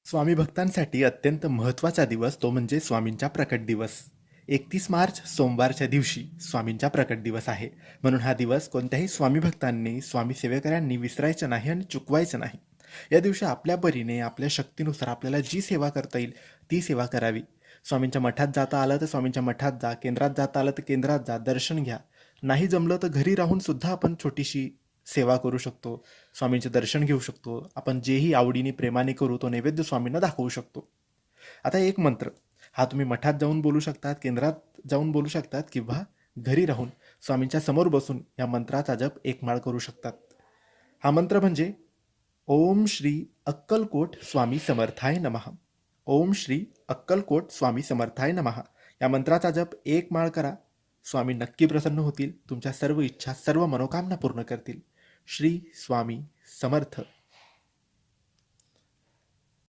स्वामी भक्तांसाठी अत्यंत महत्त्वाचा दिवस तो म्हणजे स्वामींचा प्रकट दिवस. 31 मार्च सोमवारच्या दिवशी स्वामींचा प्रकट दिवस आहे. म्हणून हा दिवस कोणत्याही स्वामी भक्तांनी, स्वामी सेवेकऱ्यांनी विसरायचा नाही आणि चुकवायचं नाही. या दिवशी आपल्या परीने, आपल्या शक्तीनुसार आपल्याला जी सेवा करता येईल ती सेवा करावी. स्वामींच्या मठात जाता आलं तर स्वामींच्या मठात जा, केंद्रात जाता आलं तर केंद्रात जा, दर्शन घ्या. नाही जमलं तर घरी राहून सुद्धा आपण छोटीशी सेवा करू शकतो. स्वामींचे दर्शन घेऊ शकतो. आपण जेही आवडीने प्रेमाने करू तो नैवेद्य स्वामींना दाखवू शकतो. आता एक मंत्र हा तुम्ही मठात जाऊन बोलू शकतात, केंद्रात जाऊन बोलू शकतात किंवा घरी राहून स्वामींच्या समोर बसून या मंत्राचा जप एक माळ करू शकतात. हा मंत्र म्हणजे ओम श्री अक्कलकोट स्वामी समर्थाय नमः. ओम श्री अक्कलकोट स्वामी समर्थाय नमः. या मंत्राचा जप एक माळ करा. स्वामी नक्की प्रसन्न होतील. तुमच्या सर्व इच्छा, सर्व मनोकामना पूर्ण करतील. श्री स्वामी समर्थ.